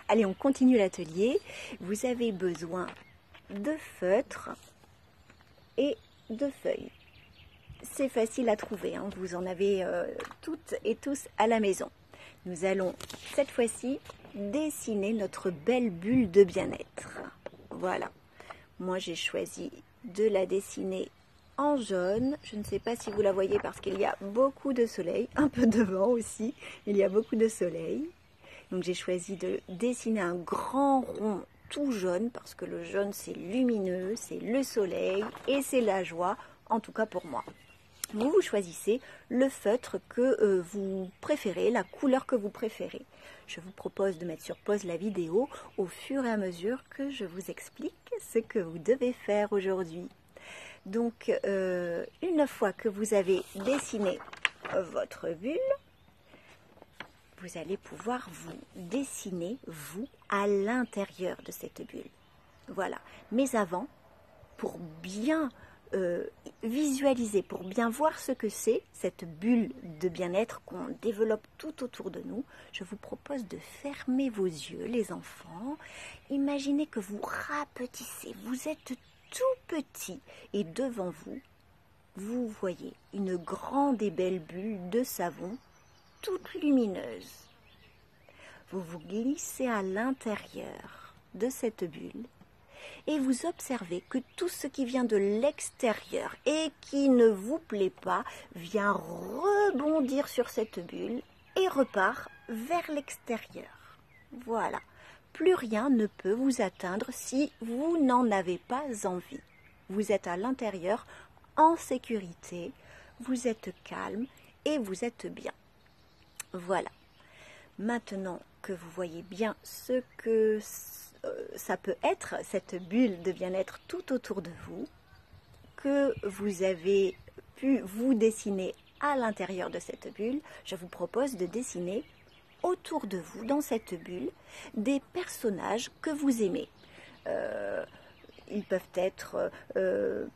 Allez, on continue l'atelier. Vous avez besoin de feutres et de feuilles. C'est facile à trouver, hein. Vous en avez toutes et tous à la maison. Nous allons cette fois-ci dessiner notre belle bulle de bien-être. Voilà. Moi, j'ai choisi de la dessiner en jaune. Je ne sais pas si vous la voyez parce qu'il y a beaucoup de soleil, un peu de vent aussi. Il y a beaucoup de soleil. Donc, j'ai choisi de dessiner un grand rond tout jaune parce que le jaune, c'est lumineux, c'est le soleil et c'est la joie, en tout cas pour moi. Vous choisissez le feutre que vous préférez, la couleur que vous préférez. Je vous propose de mettre sur pause la vidéo au fur et à mesure que je vous explique ce que vous devez faire aujourd'hui. Donc, une fois que vous avez dessiné votre bulle, vous allez pouvoir vous dessiner, vous, à l'intérieur de cette bulle. Voilà. Mais avant, pour bien visualiser, pour bien voir ce que c'est, cette bulle de bien-être qu'on développe tout autour de nous, je vous propose de fermer vos yeux, les enfants. Imaginez que vous rapetissez, vous êtes tout petit et devant vous, vous voyez une grande et belle bulle de savon, toute lumineuse. Vous vous glissez à l'intérieur de cette bulle et vous observez que tout ce qui vient de l'extérieur et qui ne vous plaît pas vient rebondir sur cette bulle et repart vers l'extérieur. Voilà, plus rien ne peut vous atteindre si vous n'en avez pas envie. Vous êtes à l'intérieur, en sécurité, vous êtes calme et vous êtes bien. Voilà, maintenant que vous voyez bien ce que ça peut être, cette bulle de bien-être tout autour de vous, que vous avez pu vous dessiner à l'intérieur de cette bulle, je vous propose de dessiner autour de vous, dans cette bulle, des personnages que vous aimez. Ils peuvent être,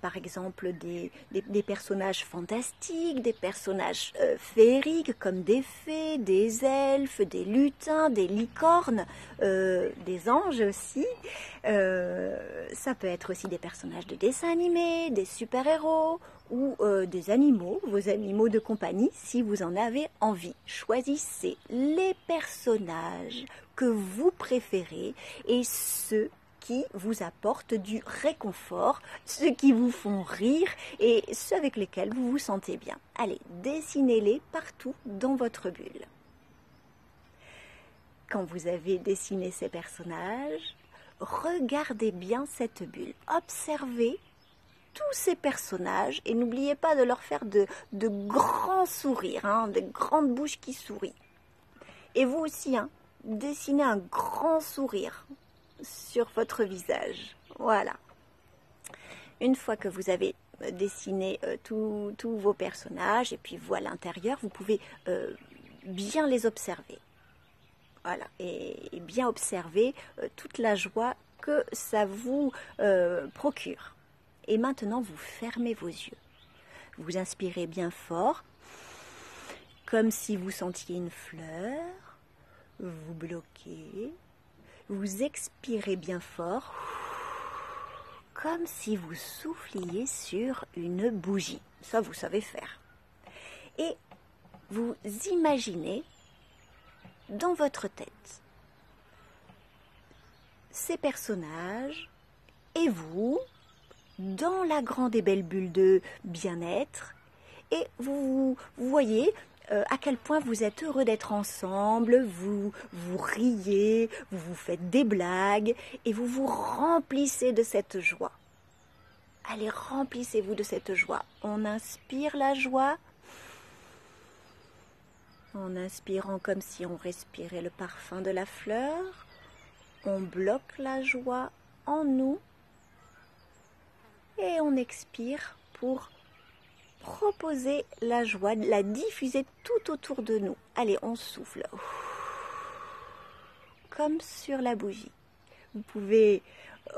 par exemple, des personnages fantastiques, des personnages féeriques comme des fées, des elfes, des lutins, des licornes, des anges aussi. Ça peut être aussi des personnages de dessins animés, des super-héros ou des animaux, vos animaux de compagnie, si vous en avez envie. Choisissez les personnages que vous préférez et ceux qui vous apportent du réconfort, ceux qui vous font rire et ceux avec lesquels vous vous sentez bien. Allez, dessinez-les partout dans votre bulle. Quand vous avez dessiné ces personnages, regardez bien cette bulle. Observez tous ces personnages et n'oubliez pas de leur faire de grands sourires, hein, de grandes bouches qui sourient. Et vous aussi, hein, dessinez un grand sourire sur votre visage. Voilà. Une fois que vous avez dessiné tous vos personnages et puis vous à l'intérieur, vous pouvez bien les observer. Voilà. Et bien observer toute la joie que ça vous procure. Et maintenant, vous fermez vos yeux. Vous inspirez bien fort, comme si vous sentiez une fleur. Vous bloquez. Vous expirez bien fort, comme si vous souffliez sur une bougie. Ça, vous savez faire. Et vous imaginez dans votre tête ces personnages et vous dans la grande et belle bulle de bien-être. Et vous voyez à quel point vous êtes heureux d'être ensemble, vous riez, vous vous faites des blagues et vous vous remplissez de cette joie. Allez, remplissez-vous de cette joie. On inspire la joie en inspirant comme si on respirait le parfum de la fleur. On bloque la joie en nous et on expire pour proposer la joie, la diffuser tout autour de nous. Allez, on souffle. Comme sur la bougie. Vous pouvez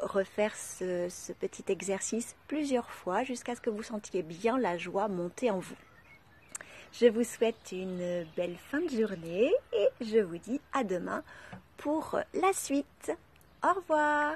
refaire ce petit exercice plusieurs fois jusqu'à ce que vous sentiez bien la joie monter en vous. Je vous souhaite une belle fin de journée et je vous dis à demain pour la suite. Au revoir.